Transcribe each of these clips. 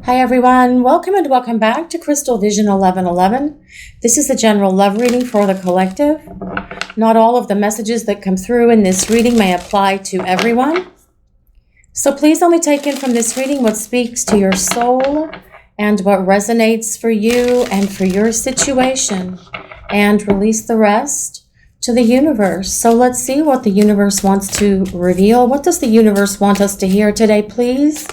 Hi everyone, welcome and welcome back to Crystal Vision 1111. This is the general love reading for the collective. Not all of the messages that come through in this reading may apply to everyone. So please only take in from this reading what speaks to your soul and what resonates for you and for your situation, and release the rest to the universe. So let's see what the universe wants to reveal. What does the universe want us to hear today, please?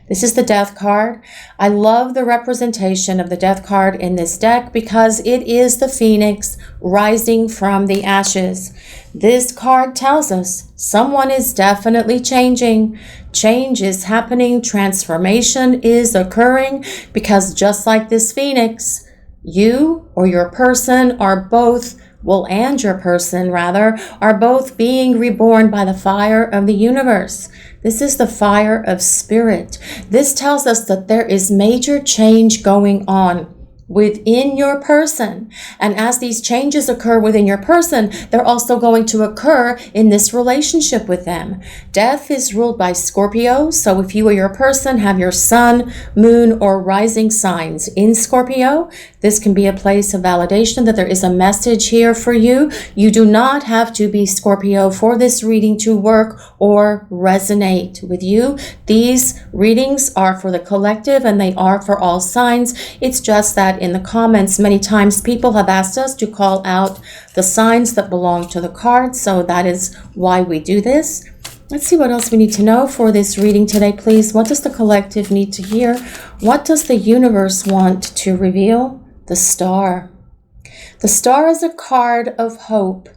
This is the Death card. I love the representation of the Death card in this deck because it is the phoenix rising from the ashes. This card tells us someone is definitely changing. Change is happening. Transformation is occurring because just like this phoenix, you or your person are both and your person rather, are both being reborn by the fire of the universe. This is the fire of spirit. This tells us that there is major change going on within your person. And as these changes occur within your person, they're also going to occur in this relationship with them. Death is ruled by Scorpio. So if you or your person have your sun, moon, or rising signs in Scorpio, this can be a place of validation that there is a message here for you. You do not have to be Scorpio for this reading to work or resonate with you. These readings are for the collective and they are for all signs. It's just that in the comments, many times people have asked us to call out the signs that belong to the cards. So that is why we do this. Let's see what else we need to know for this reading today, please. What does the collective need to hear? What does the universe want to reveal? The Star. The Star is a card of hope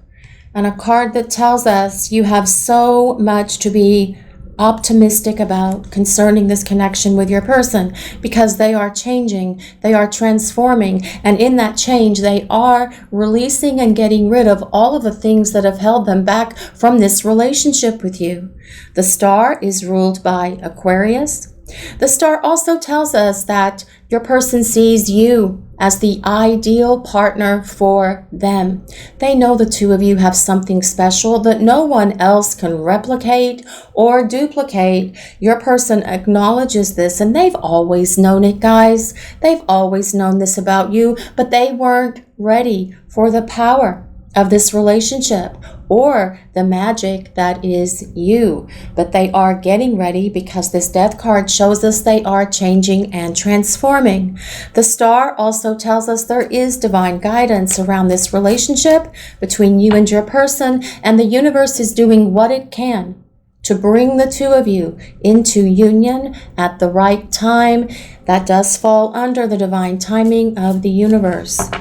and a card that tells us you have so much to be optimistic about concerning this connection with your person because they are changing, they are transforming, and in that change they are releasing and getting rid of all of the things that have held them back from this relationship with you. The Star is ruled by Aquarius. The Star also tells us that your person sees you as the ideal partner for them. They know the two of you have something special that no one else can replicate or duplicate. Your person acknowledges this, and they've always known it, guys. They've always known this about you, but they weren't ready for the power of this relationship or the magic that is you. But they are getting ready because this Death card shows us they are changing and transforming. The Star also tells us there is divine guidance around this relationship between you and your person, and the universe is doing what it can to bring the two of you into union at the right time. That does fall under the divine timing of the universe.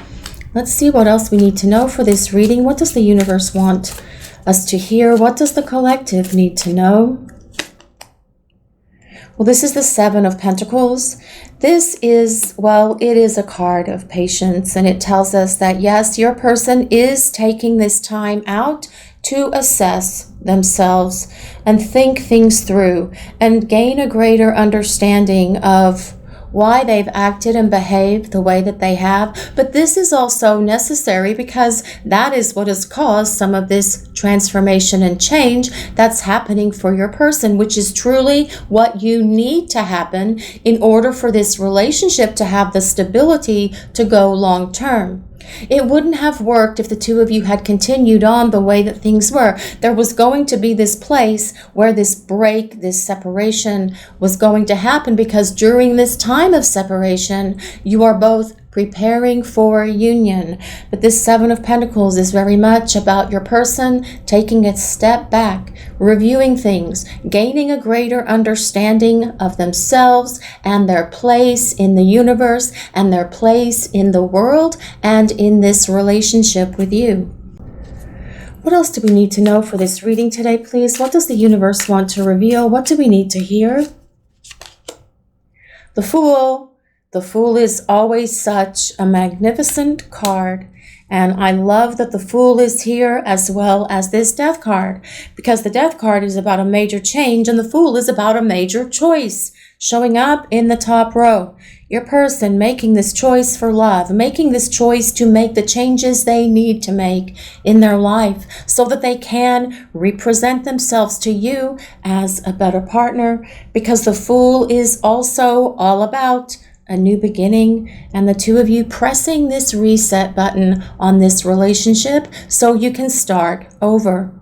Let's see what else we need to know for this reading. What does the universe want us to hear? What does the collective need to know? Well, this is the Seven of Pentacles. This is, it is a card of patience, and it tells us that yes, your person is taking this time out to assess themselves and think things through and gain a greater understanding of why they've acted and behaved the way that they have. But this is also necessary because that is what has caused some of this transformation and change that's happening for your person, which is truly what you need to happen in order for this relationship to have the stability to go long term. It wouldn't have worked if the two of you had continued on the way that things were. There was going to be this place where this break, this separation was going to happen because during this time of separation, you are both preparing for union. But this Seven of Pentacles is very much about your person taking a step back, reviewing things, gaining a greater understanding of themselves and their place in the universe and their place in the world and in this relationship with you. What else do we need to know for this reading today, please? What does the universe want to reveal? What do we need to hear? The Fool. The Fool is always such a magnificent card, and I love that the Fool is here as well as this Death card, because the Death card is about a major change and the Fool is about a major choice showing up in the top row. Your person making this choice for love, making this choice to make the changes they need to make in their life so that they can represent themselves to you as a better partner, because the Fool is also all about a new beginning and the two of you pressing this reset button on this relationship so you can start over.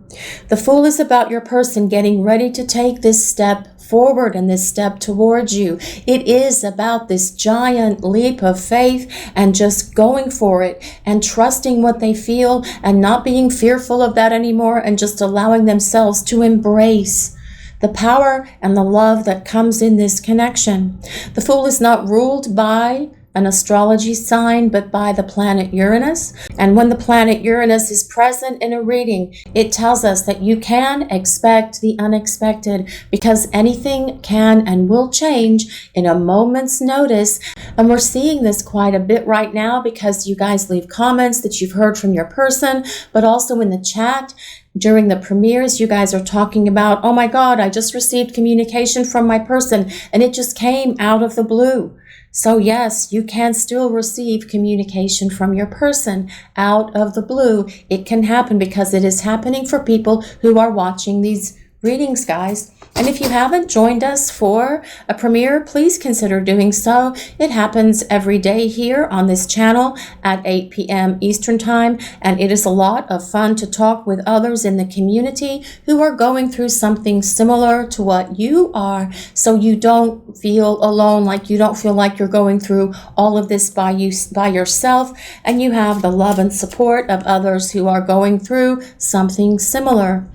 The Fool is about your person getting ready to take this step forward and this step towards you. It is about this giant leap of faith and just going for it and trusting what they feel and not being fearful of that anymore, and just allowing themselves to embrace the power and the love that comes in this connection. The Fool is not ruled by an astrology sign, but by the planet Uranus. And when the planet Uranus is present in a reading, it tells us that you can expect the unexpected, because anything can and will change in a moment's notice. And we're seeing this quite a bit right now because you guys leave comments that you've heard from your person, but also in the chat. During the premieres, you guys are talking about, oh my God, I just received communication from my person and it just came out of the blue. So yes, you can still receive communication from your person out of the blue. It can happen because it is happening for people who are watching these readings, guys. And if you haven't joined us for a premiere, please consider doing so. It happens every day here on this channel at 8 p.m. Eastern Time, and it is a lot of fun to talk with others in the community who are going through something similar to what you are, so you don't feel alone, like you don't feel like you're going through all of this by yourself, and you have the love and support of others who are going through something similar.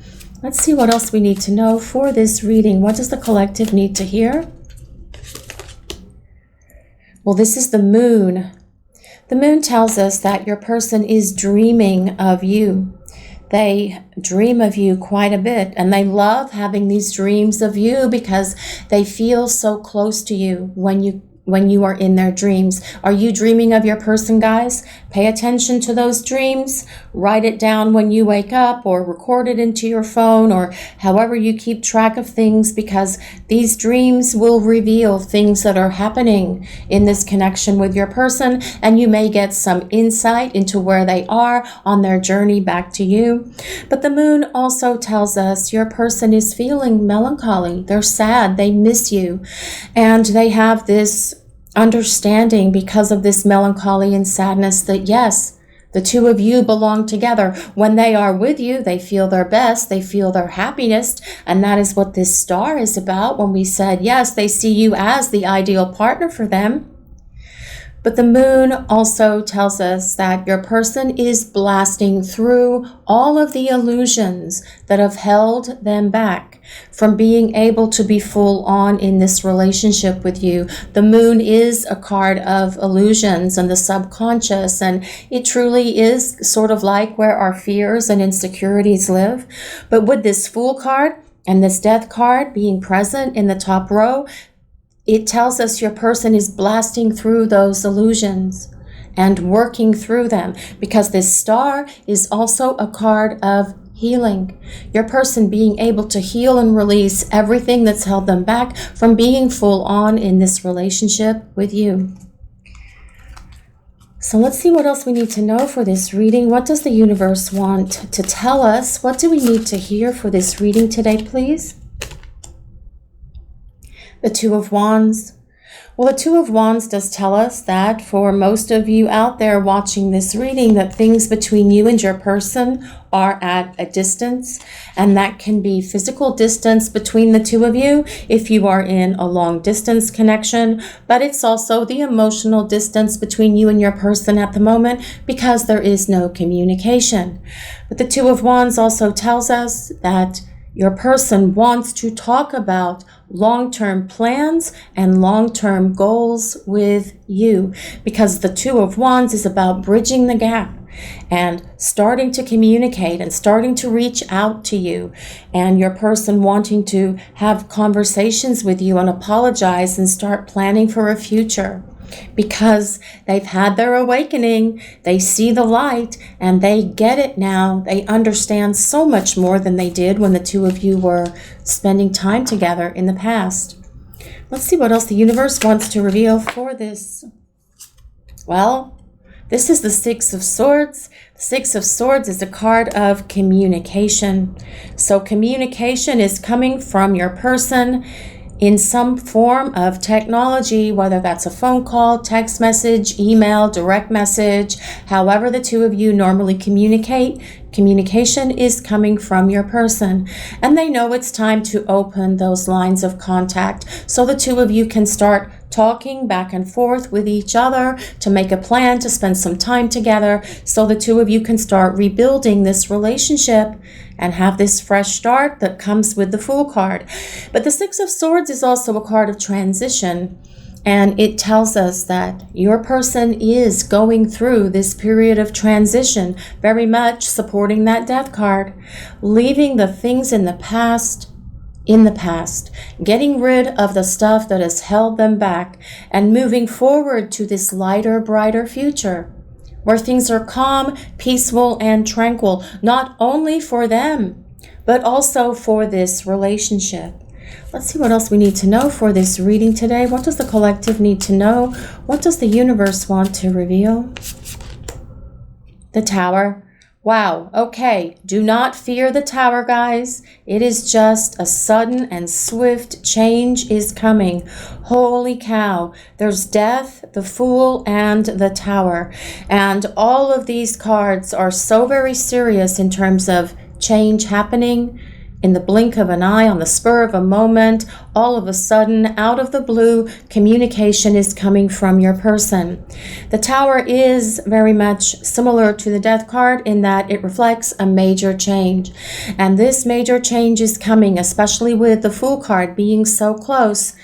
Let's see what else we need to know for this reading. What does the collective need to hear? Well, this is the Moon. The Moon tells us that your person is dreaming of you. They dream of you quite a bit, and they love having these dreams of you because they feel so close to you when you are in their dreams. Are you dreaming of your person, guys? Pay attention to those dreams. Write it down when you wake up, or record it into your phone, or however you keep track of things, because these dreams will reveal things that are happening in this connection with your person, and you may get some insight into where they are on their journey back to you. But the Moon also tells us your person is feeling melancholy. They're sad. They miss you. And they have this understanding, because of this melancholy and sadness, that yes, the two of you belong together. When they are with you, they feel their best, they feel their happiest, and that is what this star is about when we said, yes, they see you as the ideal partner for them. But the Moon also tells us that your person is blasting through all of the illusions that have held them back from being able to be full on in this relationship with you. The Moon is a card of illusions and the subconscious, and it truly is sort of like where our fears and insecurities live. But with this Fool card and this Death card being present in the top row, it tells us your person is blasting through those illusions and working through them, because this Star is also a card of healing. Your person being able to heal and release everything that's held them back from being full on in this relationship with you. So let's see what else we need to know for this reading. What does the universe want to tell us? What do we need to hear for this reading today, please? The Two of Wands. Well, the Two of Wands does tell us that for most of you out there watching this reading, that things between you and your person are at a distance, and that can be physical distance between the two of you if you are in a long distance connection, but it's also the emotional distance between you and your person at the moment because there is no communication. But the Two of Wands also tells us that your person wants to talk about long-term plans and long-term goals with you, because the Two of Wands is about bridging the gap and starting to communicate and starting to reach out to you, and your person wanting to have conversations with you and apologize and start planning for a future. Because they've had their awakening, they see the light, and they get it now. They understand so much more than they did when the two of you were spending time together in the past. Let's see what else the universe wants to reveal for this. Well, this is the Six of Swords. The Six of Swords is a card of communication. So communication is coming from your person in some form of technology, whether that's a phone call, text message, email, direct message, however the two of you normally communicate. Communication is coming from your person, and they know it's time to open those lines of contact so the two of you can start talking back and forth with each other to make a plan to spend some time together so the two of you can start rebuilding this relationship and have this fresh start that comes with the Fool card. But the Six of Swords is also a card of transition, and it tells us that your person is going through this period of transition, very much supporting that Death card, leaving the things in the past, getting rid of the stuff that has held them back, and moving forward to this lighter, brighter future where things are calm, peaceful, and tranquil, not only for them, but also for this relationship. Let's see what else we need to know for this reading today. What does the collective need to know? What does the universe want to reveal? The Tower. Wow, okay, do not fear the Tower, guys. It is just a sudden and swift change is coming. Holy cow. There's Death, the Fool, and the Tower. And all of these cards are so very serious in terms of change happening in the blink of an eye, on the spur of a moment. All of a sudden, out of the blue, communication is coming from your person. The Tower is very much similar to the Death card in that it reflects a major change. And this major change is coming, especially with the Fool card being so close.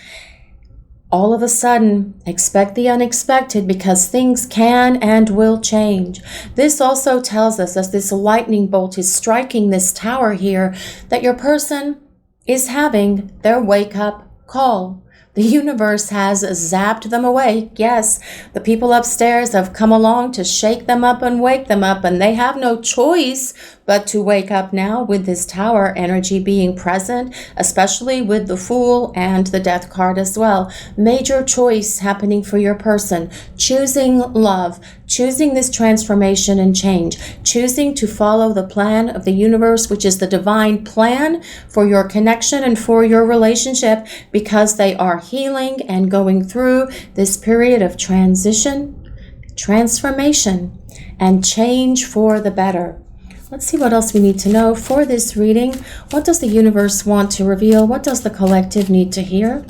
All of a sudden, expect the unexpected because things can and will change. This also tells us, as this lightning bolt is striking this Tower here, that your person is having their wake-up call. The universe has zapped them awake. Yes, the people upstairs have come along to shake them up and wake them up, and they have no choice but to wake up now with this Tower energy being present, especially with the Fool and the Death card as well. Major choice happening for your person. Choosing love, choosing this transformation and change, choosing to follow the plan of the universe, which is the divine plan for your connection and for your relationship, because they are healing and going through this period of transition, transformation, and change for the better. Let's see what else we need to know for this reading. What does the universe want to reveal? What does the collective need to hear?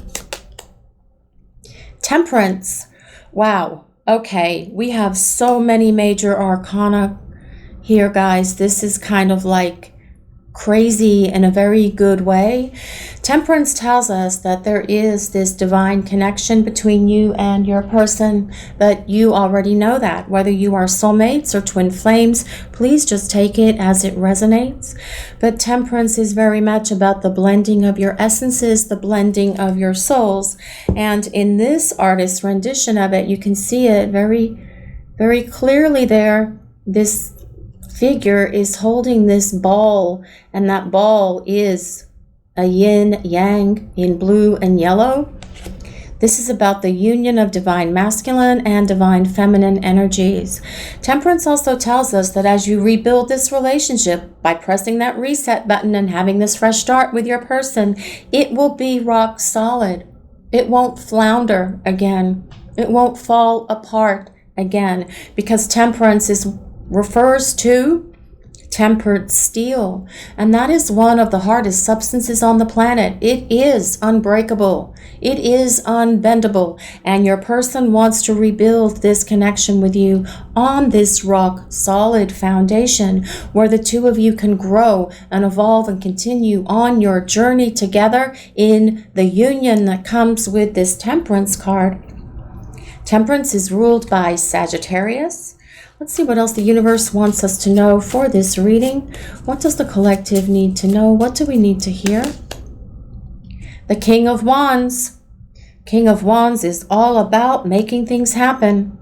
Temperance. Wow. Okay, we have so many major arcana here, guys. This is kind of like crazy in a very good way. Temperance tells us that there is this divine connection between you and your person, that you already know that. Whether you are soulmates or twin flames, please just take it as it resonates. But temperance is very much about the blending of your essences, the blending of your souls. And in this artist's rendition of it, you can see it very, very clearly there. This figure is holding this ball, and that ball is a yin yang in blue and yellow. This is about the union of divine masculine and divine feminine energies. Temperance also tells us that as you rebuild this relationship by pressing that reset button and having this fresh start with your person, it will be rock solid. It won't flounder again. It won't fall apart again, because temperance refers to tempered steel, and that is one of the hardest substances on the planet. It is unbreakable. It is unbendable, and your person wants to rebuild this connection with you on this rock solid foundation where the two of you can grow and evolve and continue on your journey together in the union that comes with this Temperance card. Temperance is ruled by Sagittarius. Let's see what else the universe wants us to know for this reading. What does the collective need to know? What do we need to hear? The King of Wands. King of Wands is all about making things happen.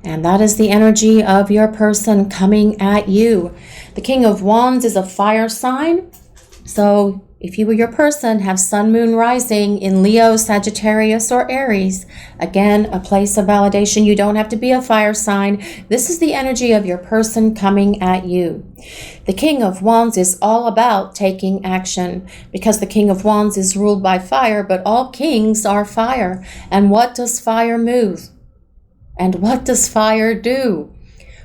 And that is the energy of your person coming at you. The King of Wands is a fire sign. So If you or your person have sun, moon, rising in Leo, Sagittarius, or Aries, again, a place of validation. You don't have to be a fire sign. This is the energy of your person coming at you. The King of Wands is all about taking action because the King of Wands is ruled by fire, but all kings are fire. And what does fire move? And what does fire do?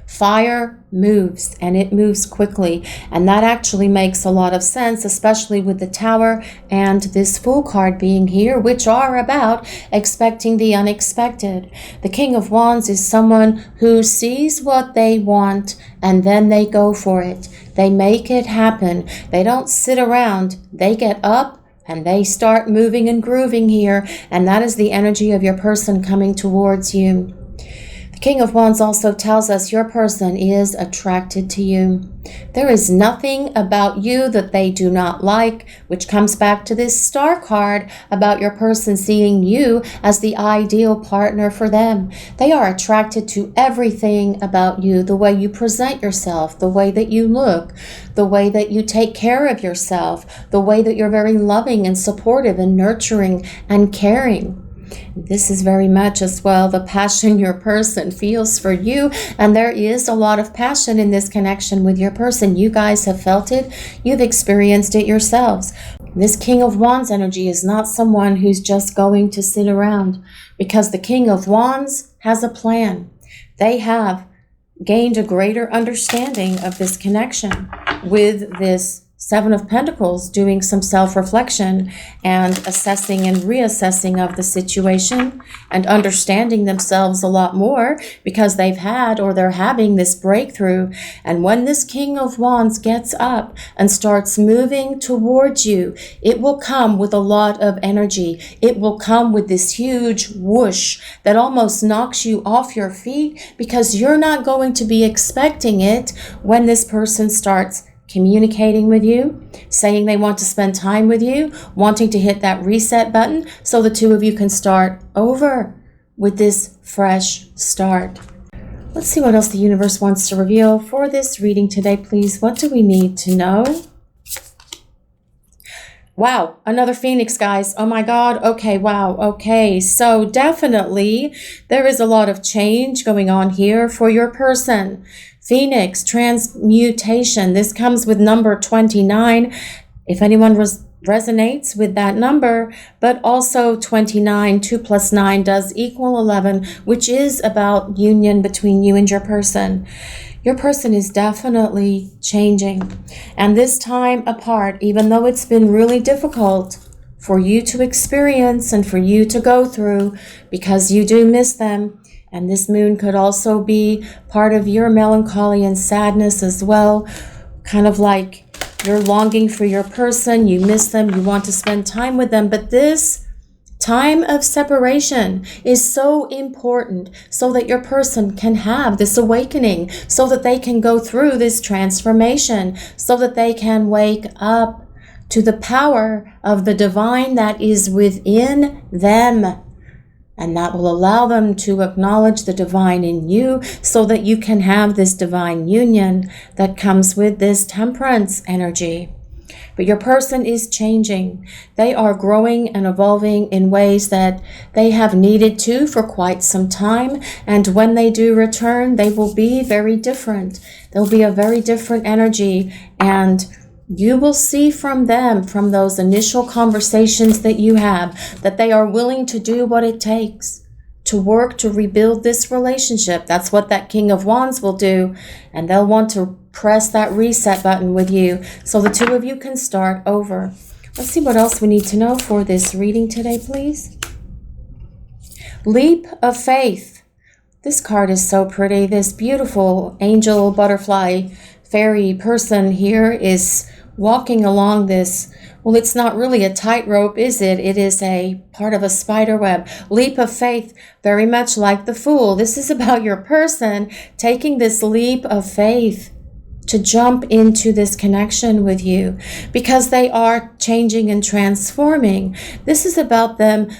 Fire moves, and it moves quickly, and that actually makes a lot of sense, especially with the Tower and this Fool card being here, which are about expecting the unexpected. The King of Wands is someone who sees what they want and then they go for it. They make it happen. They don't sit around. They get up and they start moving and grooving here, and that is the energy of your person coming towards you. The King of Wands also tells us your person is attracted to you. There is nothing about you that they do not like, which comes back to this Star card about your person seeing you as the ideal partner for them. They are attracted to everything about you, the way you present yourself, the way that you look, the way that you take care of yourself, the way that you're very loving and supportive and nurturing and caring. This is very much as well the passion your person feels for you, and there is a lot of passion in this connection with your person. You guys have felt it. You've experienced it yourselves. This King of Wands energy is not someone who's just going to sit around, because the King of Wands has a plan. They have gained a greater understanding of this connection with this Seven of Pentacles, doing some self-reflection and assessing and reassessing of the situation and understanding themselves a lot more because they've had or they're having this breakthrough. And when this King of Wands gets up and starts moving towards you, it will come with a lot of energy. It will come with this huge whoosh that almost knocks you off your feet because you're not going to be expecting it when this person starts communicating with you, saying they want to spend time with you, wanting to hit that reset button so the two of you can start over with this fresh start. Let's see what else the universe wants to reveal for this reading today, please. What do we need to know? Wow, another Phoenix, guys. Oh my God. Okay, wow. Okay, so definitely there is a lot of change going on here for your person. Phoenix, transmutation. This comes with number 29. If anyone resonates with that number, but also 29, 2 plus 9 does equal 11, which is about union between you and your person. Your person is definitely changing. And this time apart, even though it's been really difficult for you to experience and for you to go through because you do miss them, and this moon could also be part of your melancholy and sadness as well, kind of like you're longing for your person, you miss them, you want to spend time with them, but this time of separation is so important so that your person can have this awakening, so that they can go through this transformation, so that they can wake up to the power of the divine that is within them. And that will allow them to acknowledge the divine in you so that you can have this divine union that comes with this temperance energy. But your person is changing. They are growing and evolving in ways that they have needed to for quite some time. And when they do return, they will be very different. There'll be a very different energy, and you will see from them, from those initial conversations that you have, that they are willing to do what it takes to work to rebuild this relationship. That's what that King of Wands will do. And they'll want to press that reset button with you so the two of you can start over. Let's see what else we need to know for this reading today, please. Leap of faith. This card is so pretty. This beautiful angel, butterfly, fairy person here is walking along this, well, it's not really a tightrope, is it? It is a part of a spider web. Leap of faith, very much like the Fool. This is about your person taking this leap of faith to jump into this connection with you because they are changing and transforming. This is about them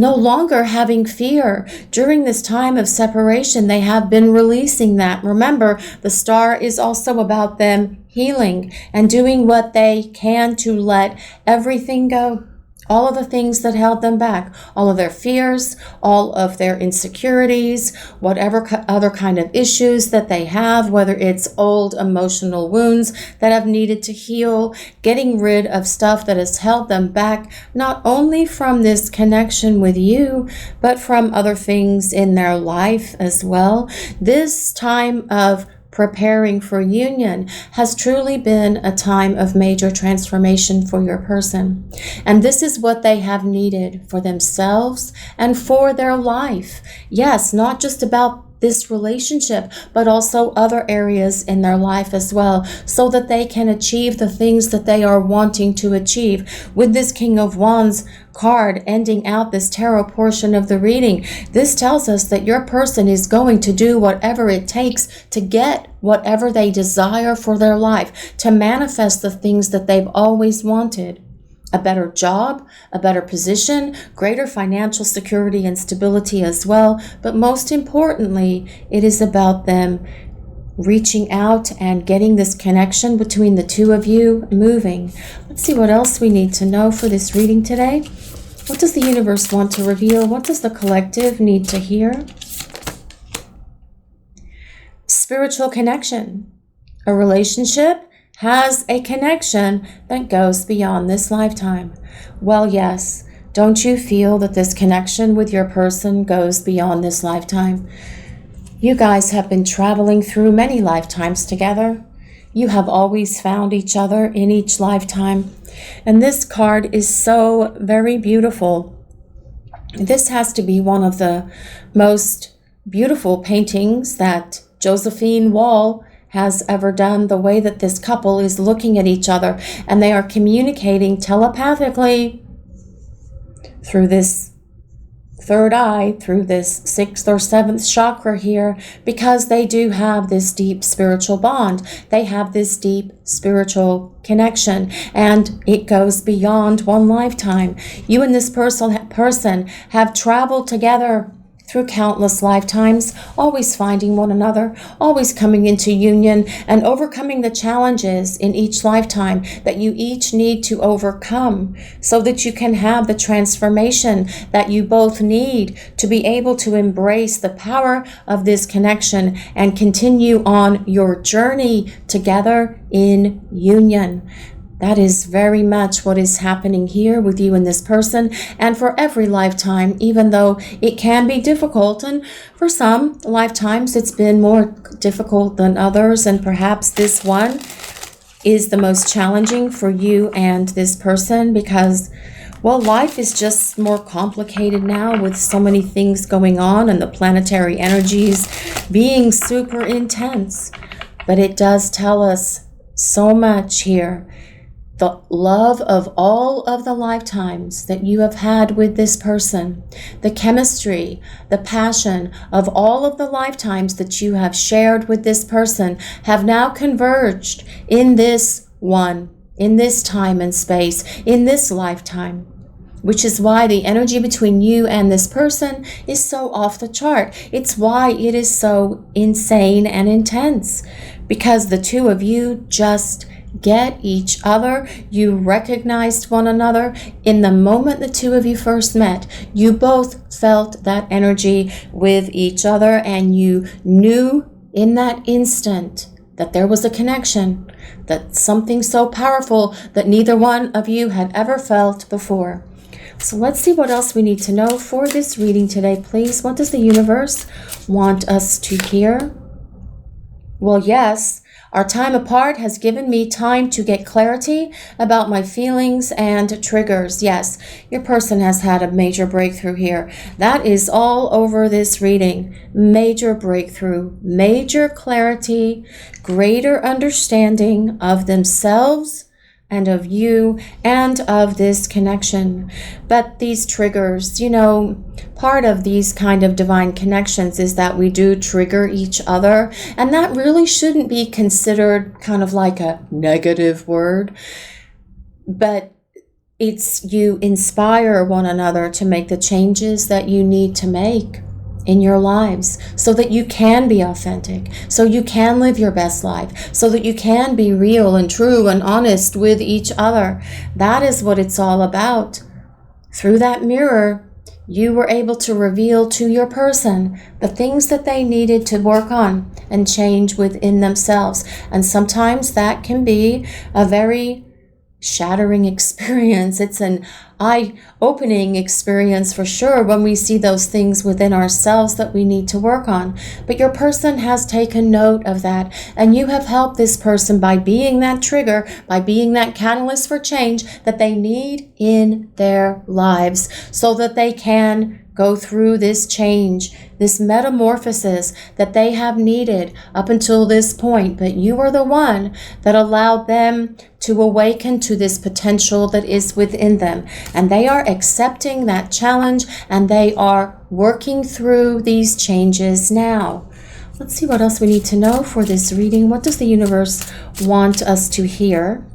no longer having fear. During this time of separation, they have been releasing that. Remember, the star is also about them healing and doing what they can to let everything go. All of the things that held them back, all of their fears, all of their insecurities, whatever other kind of issues that they have, whether it's old emotional wounds that have needed to heal, getting rid of stuff that has held them back, not only from this connection with you, but from other things in their life as well. This time of preparing for union has truly been a time of major transformation for your person. And this is what they have needed for themselves and for their life. Yes, not just about this relationship, but also other areas in their life as well, so that they can achieve the things that they are wanting to achieve. With this King of Wands card ending out this tarot portion of the reading, this tells us that your person is going to do whatever it takes to get whatever they desire for their life, to manifest the things that they've always wanted. A better job, a better position, greater financial security and stability as well. But most importantly, it is about them reaching out and getting this connection between the two of you moving. Let's see what else we need to know for this reading today. What does the universe want to reveal? What does the collective need to hear? Spiritual connection. A relationship has a connection that goes beyond this lifetime. Well, yes, don't you feel that this connection with your person goes beyond this lifetime? You guys have been traveling through many lifetimes together. You have always found each other in each lifetime. And this card is so very beautiful. This has to be one of the most beautiful paintings that Josephine Wall has ever done, the way that this couple is looking at each other and they are communicating telepathically through this third eye, through this sixth or seventh chakra here, because they do have this deep spiritual bond. They have this deep spiritual connection, and it goes beyond one lifetime. You and this person have traveled together through countless lifetimes, always finding one another, always coming into union and overcoming the challenges in each lifetime that you each need to overcome so that you can have the transformation that you both need to be able to embrace the power of this connection and continue on your journey together in union. That is very much what is happening here with you and this person, and for every lifetime, even though it can be difficult. And for some lifetimes, it's been more difficult than others, and perhaps this one is the most challenging for you and this person because, well, life is just more complicated now with so many things going on and the planetary energies being super intense. But it does tell us so much here. The love of all of the lifetimes that you have had with this person, the chemistry, the passion of all of the lifetimes that you have shared with this person have now converged in this one, in this time and space, in this lifetime. Which is why the energy between you and this person is so off the chart. It's why it is so insane and intense, because the two of you just get each other. You recognized one another in the moment the two of you first met. You both felt that energy with each other, and you knew in that instant that there was a connection, that something so powerful that neither one of you had ever felt before. So let's see what else we need to know for this reading today, please. What does the universe want us to hear? Well, yes, our time apart has given me time to get clarity about my feelings and triggers. Yes, your person has had a major breakthrough here. That is all over this reading. Major breakthrough, major clarity, greater understanding of themselves and of you and of this connection. But these triggers, part of these kind of divine connections is that we do trigger each other, and that really shouldn't be considered kind of like a negative word. But It's you inspire one another to make the changes that you need to make in your lives so that you can be authentic, so you can live your best life, so that you can be real and true and honest with each other. That is what it's all about. Through that mirror, you were able to reveal to your person the things that they needed to work on and change within themselves. And sometimes that can be a very shattering experience. It's an eye-opening experience for sure when we see those things within ourselves that we need to work on. But your person has taken note of that, and you have helped this person by being that trigger, by being that catalyst for change that they need in their lives so that they can go through this change, this metamorphosis that they have needed up until this point. But you are the one that allowed them to awaken to this potential that is within them. And they are accepting that challenge, and they are working through these changes now. Let's see what else we need to know for this reading. What does the universe want us to hear?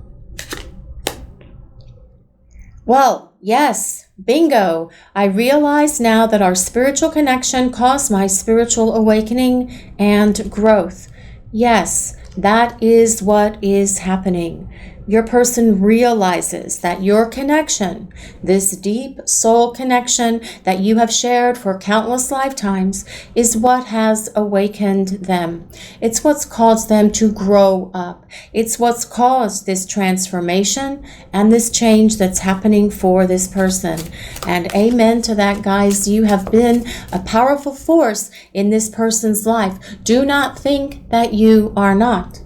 Well, yes, bingo. I realize now that our spiritual connection caused my spiritual awakening and growth. Yes, that is what is happening. Your person realizes that your connection, this deep soul connection that you have shared for countless lifetimes, is what has awakened them. It's what's caused them to grow up. It's what's caused this transformation and this change that's happening for this person. And amen to that, guys. You have been a powerful force in this person's life. Do not think that you are not.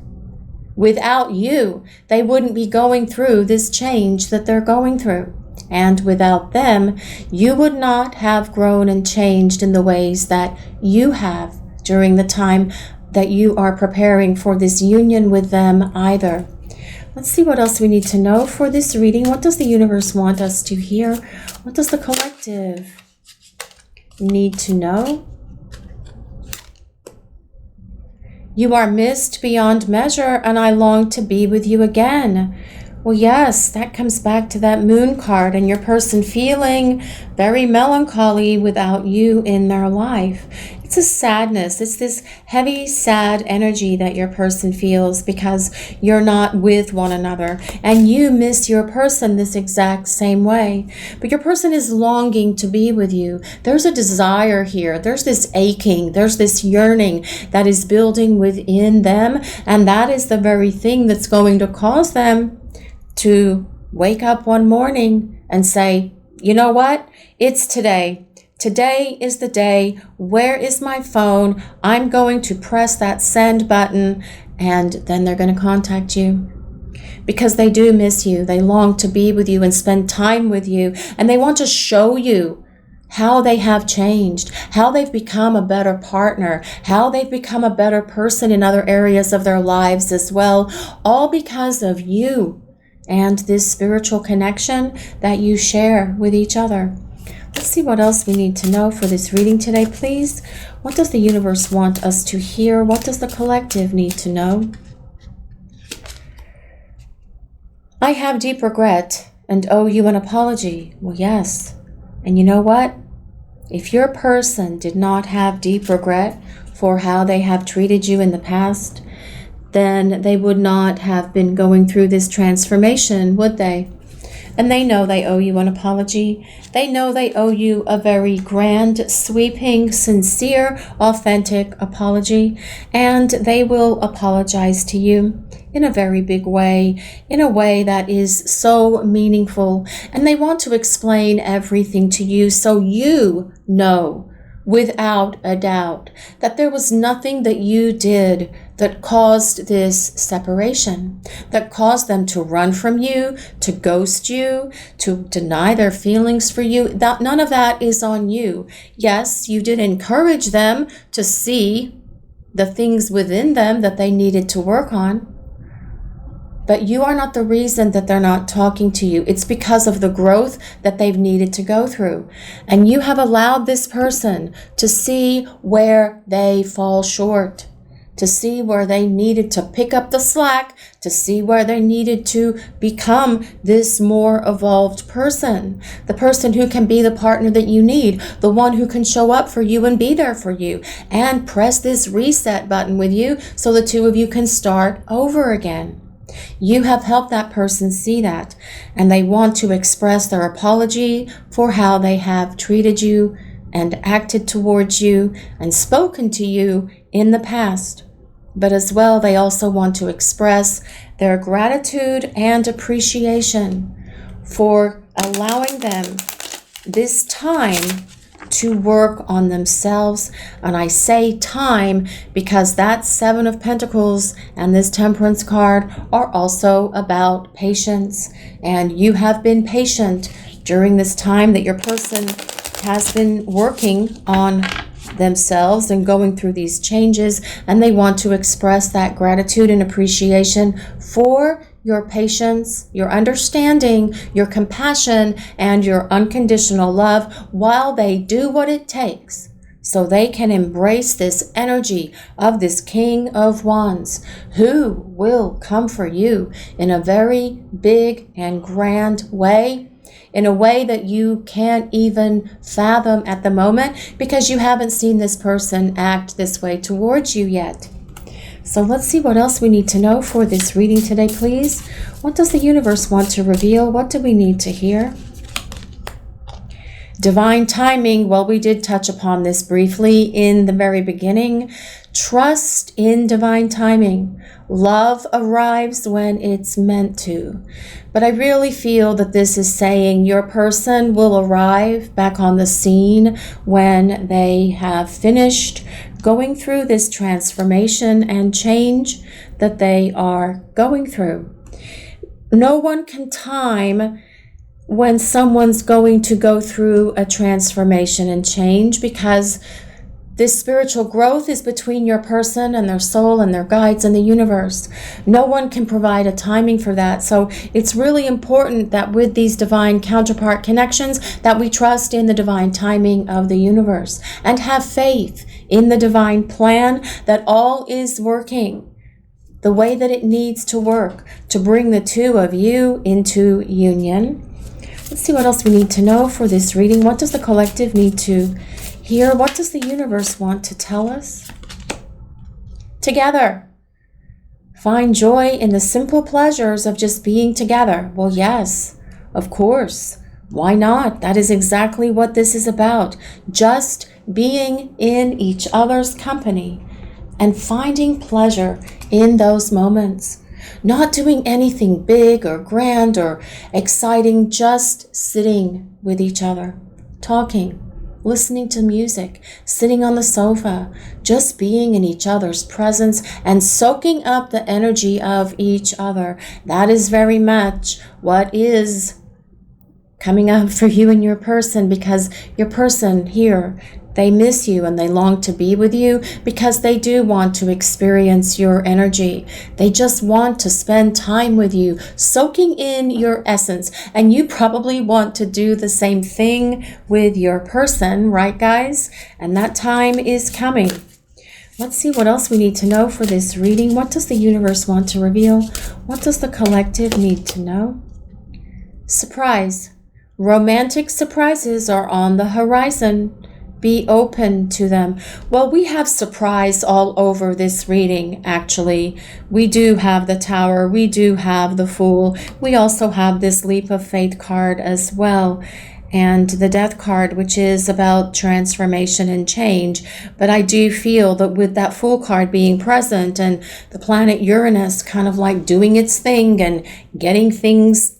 Without you, they wouldn't be going through this change that they're going through. And without them, you would not have grown and changed in the ways that you have during the time that you are preparing for this union with them either. Let's see what else we need to know for this reading. What does the universe want us to hear? What does the collective need to know? You are missed beyond measure, and I long to be with you again. Well, yes, that comes back to that moon card and your person feeling very melancholy without you in their life. It's a sadness. It's this heavy, sad energy that your person feels because you're not with one another, and you miss your person this exact same way. But your person is longing to be with you. There's a desire here. There's this aching. There's this yearning that is building within them, and that is the very thing that's going to cause them to wake up one morning and say, you know what? It's today. Today is the day. Where is my phone? I'm going to press that send button, and then they're going to contact you because they do miss you. They long to be with you and spend time with you, and they want to show you how they have changed, how they've become a better partner, how they've become a better person in other areas of their lives as well, all because of you and this spiritual connection that you share with each other. Let's see what else we need to know for this reading today, please. What does the universe want us to hear? What does the collective need to know? I have deep regret and owe you an apology. Well, yes. And you know what? If your person did not have deep regret for how they have treated you in the past, then they would not have been going through this transformation, would they? And they know they owe you an apology. They know they owe you a very grand, sweeping, sincere, authentic apology. And they will apologize to you in a very big way, in a way that is so meaningful. And they want to explain everything to you so you know without a doubt that there was nothing that you did that caused this separation, that caused them to run from you, to ghost you, to deny their feelings for you. That none of that is on you. Yes, you did encourage them to see the things within them that they needed to work on, but you are not the reason that they're not talking to you. It's because of the growth that they've needed to go through. And you have allowed this person to see where they fall short. to see where they needed to pick up the slack, to see where they needed to become this more evolved person, the person who can be the partner that you need, the one who can show up for you and be there for you, and press this reset button with you so the two of you can start over again. You have helped that person see that, and they want to express their apology for how they have treated you and acted towards you and spoken to you in the past. But as well, they also want to express their gratitude and appreciation for allowing them this time to work on themselves. And I say time because that Seven of Pentacles and this Temperance card are also about patience. And you have been patient during this time that your person has been working on themselves and going through these changes, and they want to express that gratitude and appreciation for your patience, your understanding, your compassion, and your unconditional love while they do what it takes so they can embrace this energy of this King of Wands who will come for you in a very big and grand way, in a way that you can't even fathom at the moment because you haven't seen this person act this way towards you yet. So let's see what else we need to know for this reading today, please. What does the universe want to reveal? What do we need to hear? Divine timing. Well, we did touch upon this briefly in the very beginning. Trust in divine timing. Love arrives when it's meant to. But I really feel that this is saying your person will arrive back on the scene when they have finished going through this transformation and change that they are going through. No one can time when someone's going to go through a transformation and change, because this spiritual growth is between your person and their soul and their guides and the universe. No one can provide a timing for that. So it's really important that with these divine counterpart connections that we trust in the divine timing of the universe and have faith in the divine plan that all is working the way that it needs to work to bring the two of you into union. Let's see what else we need to know for this reading. What does the collective need to hear? What does the universe want to tell us? Together. Find joy in the simple pleasures of just being together. Well, yes, of course. Why not? That is exactly what this is about. Just being in each other's company and finding pleasure in those moments. Not doing anything big or grand or exciting, just sitting with each other, talking, listening to music, sitting on the sofa, just being in each other's presence and soaking up the energy of each other. That is very much what is coming up for you and your person, because your person here, they miss you and they long to be with you because they do want to experience your energy. They just want to spend time with you, soaking in your essence. And you probably want to do the same thing with your person, right, guys? And that time is coming. Let's see what else we need to know for this reading. What does the universe want to reveal? What does the collective need to know? Surprise. Romantic surprises are on the horizon. Be open to them. Well, we have surprise all over this reading, actually. We do have the Tower. We do have the Fool. We also have this Leap of Faith card as well. And the Death card, which is about transformation and change. But I do feel that with that Fool card being present and the planet Uranus kind of like doing its thing and getting things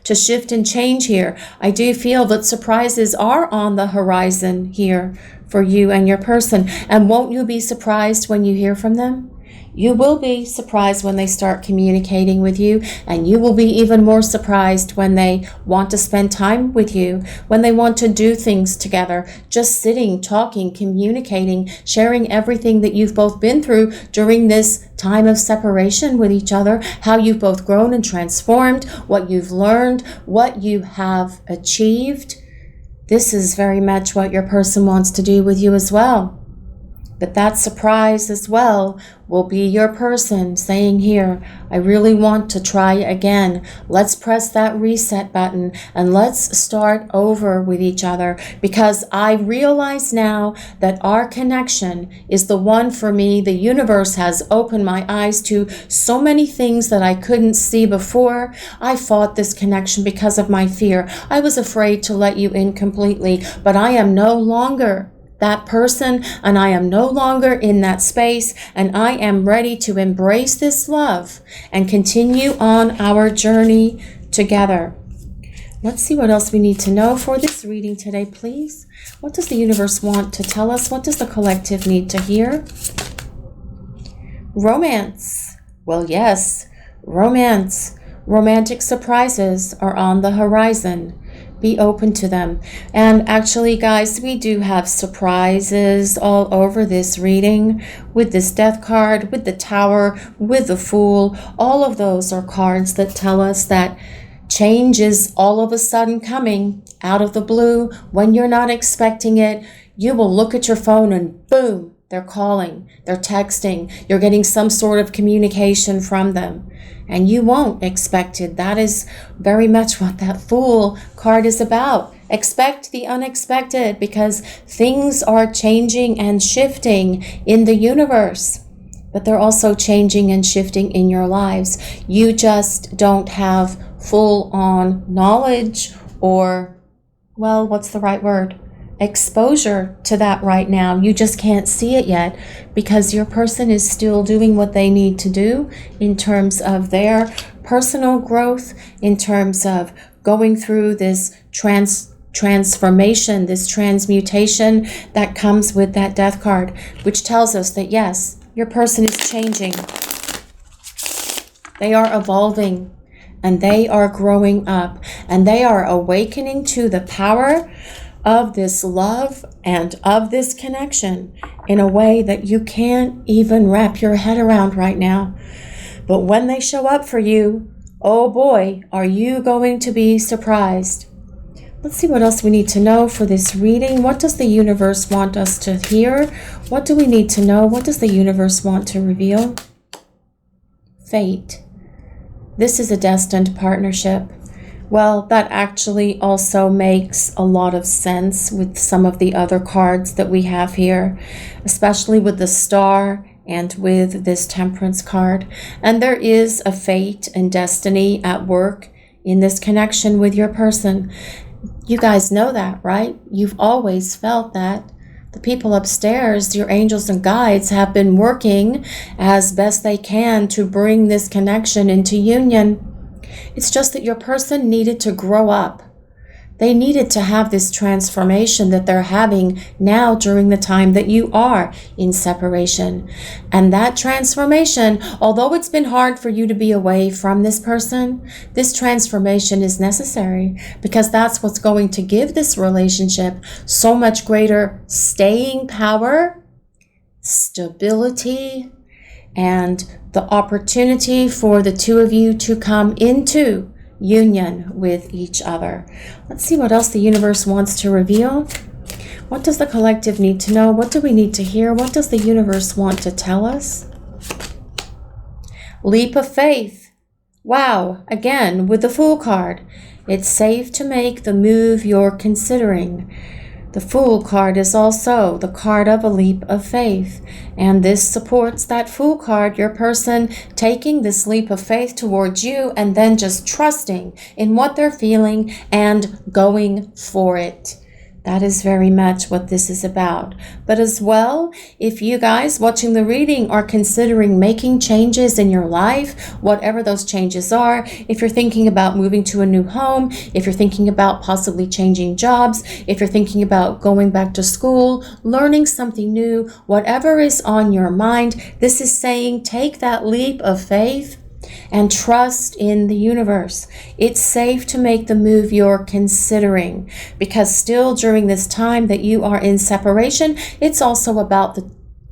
to shift and change here, I do feel that surprises are on the horizon here for you and your person. And won't you be surprised when you hear from them? You will be surprised when they start communicating with you, and you will be even more surprised when they want to spend time with you, when they want to do things together, just sitting, talking, communicating, sharing everything that you've both been through during this time of separation with each other, how you've both grown and transformed, what you've learned, what you have achieved. This is very much what your person wants to do with you as well. But that surprise as well will be your person saying here, I really want to try again. Let's press that reset button and let's start over with each other, because I realize now that our connection is the one for me. The universe has opened my eyes to so many things that I couldn't see before. I fought this connection because of my fear. I was afraid to let you in completely, but I am no longer that person, and I am no longer in that space, and I am ready to embrace this love and continue on our journey together. Let's see what else we need to know for this reading today, please. What does the universe want to tell us? What does the collective need to hear? Romance. Well, yes, romance. Romantic surprises are on the horizon. Be open to them. And actually, guys, we do have surprises all over this reading with this Death card, with the Tower, with the Fool. All of those are cards that tell us that change is all of a sudden coming out of the blue when you're not expecting it. You will look at your phone and boom, they're calling, they're texting, you're getting some sort of communication from them. And you won't expect it. That is very much what that Fool card is about. Expect the unexpected, because things are changing and shifting in the universe. But they're also changing and shifting in your lives. You just don't have full-on knowledge or, well, what's the right word? Exposure to that right now. You just can't see it yet because your person is still doing what they need to do in terms of their personal growth, in terms of going through this transformation, this transmutation that comes with that Death card, which tells us that yes, your person is changing. They are evolving and they are growing up and they are awakening to the power of this love and of this connection in a way that you can't even wrap your head around right now. But when they show up for you, oh boy, are you going to be surprised. Let's see what else we need to know for this reading. What does the universe want us to hear? What do we need to know? What does the universe want to reveal? Fate. This is a destined partnership. Well, that actually also makes a lot of sense with some of the other cards that we have here, especially with the Star and with this Temperance card. And there is a fate and destiny at work in this connection with your person. You guys know that, right? You've always felt that. The people upstairs, your angels and guides, have been working as best they can to bring this connection into union. It's just that your person needed to grow up. They needed to have this transformation that they're having now during the time that you are in separation. And that transformation, although it's been hard for you to be away from this person, this transformation is necessary because that's what's going to give this relationship so much greater staying power, stability, and the opportunity for the two of you to come into union with each other. Let's see what else the universe wants to reveal. What does the collective need to know? What do we need to hear? What does the universe want to tell us? Leap of faith. Wow, again with the Fool card. It's safe to make the move you're considering. The Fool card is also the card of a leap of faith. And this supports that Fool card, your person taking this leap of faith towards you and then just trusting in what they're feeling and going for it. That is very much what this is about. But as well, if you guys watching the reading are considering making changes in your life, whatever those changes are, if you're thinking about moving to a new home, if you're thinking about possibly changing jobs, if you're thinking about going back to school, learning something new, whatever is on your mind, this is saying take that leap of faith and trust in the universe. It's safe to make the move you're considering because still during this time that you are in separation, it's also about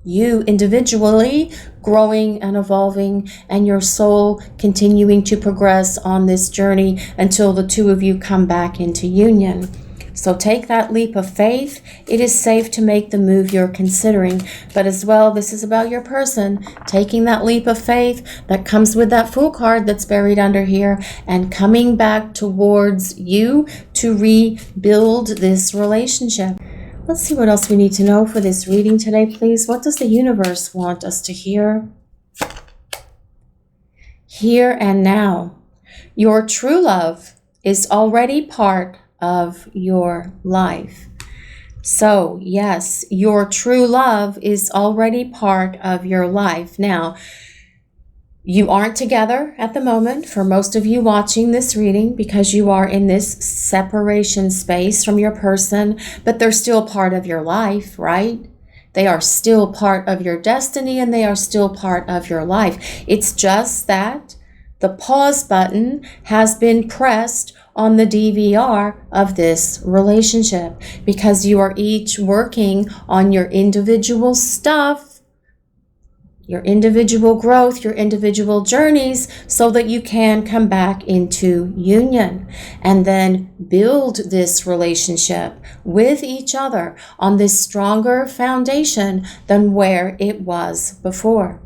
you individually growing and evolving and your soul continuing to progress on this journey until the two of you come back into union. So take that leap of faith. It is safe to make the move you're considering. But as well, this is about your person taking that leap of faith that comes with that Fool card that's buried under here and coming back towards you to rebuild this relationship. Let's see what else we need to know for this reading today, please. What does the universe want us to hear? Here and now. Your true love is already part of your life. So, yes, your true love is already part of your life. Now, you aren't together at the moment for most of you watching this reading because you are in this separation space from your person, but they're still part of your life, right? They are still part of your destiny and they are still part of your life. It's just that the pause button has been pressed on the DVR of this relationship because you are each working on your individual stuff, your individual growth, your individual journeys, so that you can come back into union and then build this relationship with each other on this stronger foundation than where it was before.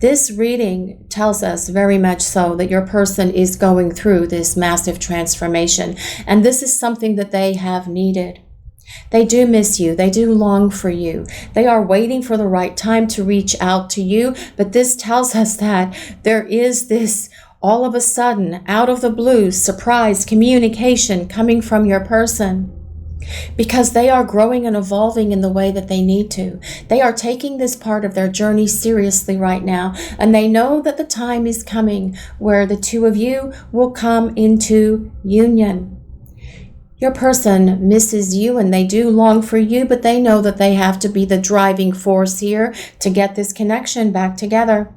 This reading tells us very much so that your person is going through this massive transformation, and this is something that they have needed. They do miss you. They do long for you. They are waiting for the right time to reach out to you. But this tells us that there is this all of a sudden, out of the blue, surprise communication coming from your person. Because they are growing and evolving in the way that they need to. They are taking this part of their journey seriously right now. And they know that the time is coming where the two of you will come into union. Your person misses you and they do long for you, but they know that they have to be the driving force here to get this connection back together.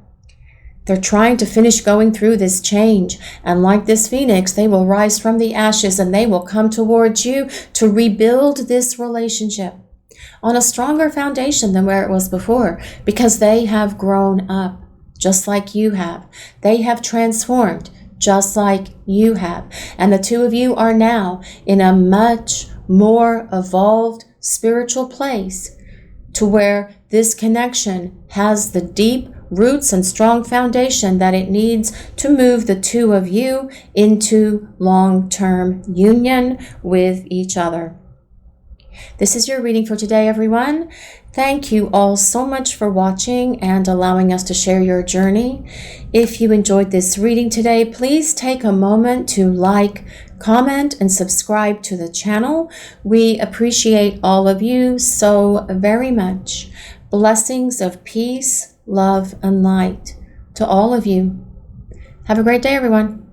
They're trying to finish going through this change. And like this phoenix, they will rise from the ashes and they will come towards you to rebuild this relationship on a stronger foundation than where it was before, because they have grown up just like you have. They have transformed just like you have. And the two of you are now in a much more evolved spiritual place to where this connection has the deep roots and strong foundation that it needs to move the two of you into long-term union with each other. This is your reading for today, everyone. Thank you all so much for watching and allowing us to share your journey. If you enjoyed this reading today, please take a moment to like, comment, and subscribe to the channel. We appreciate all of you so very much. Blessings of peace, love, and light to all of you. Have a great day, everyone.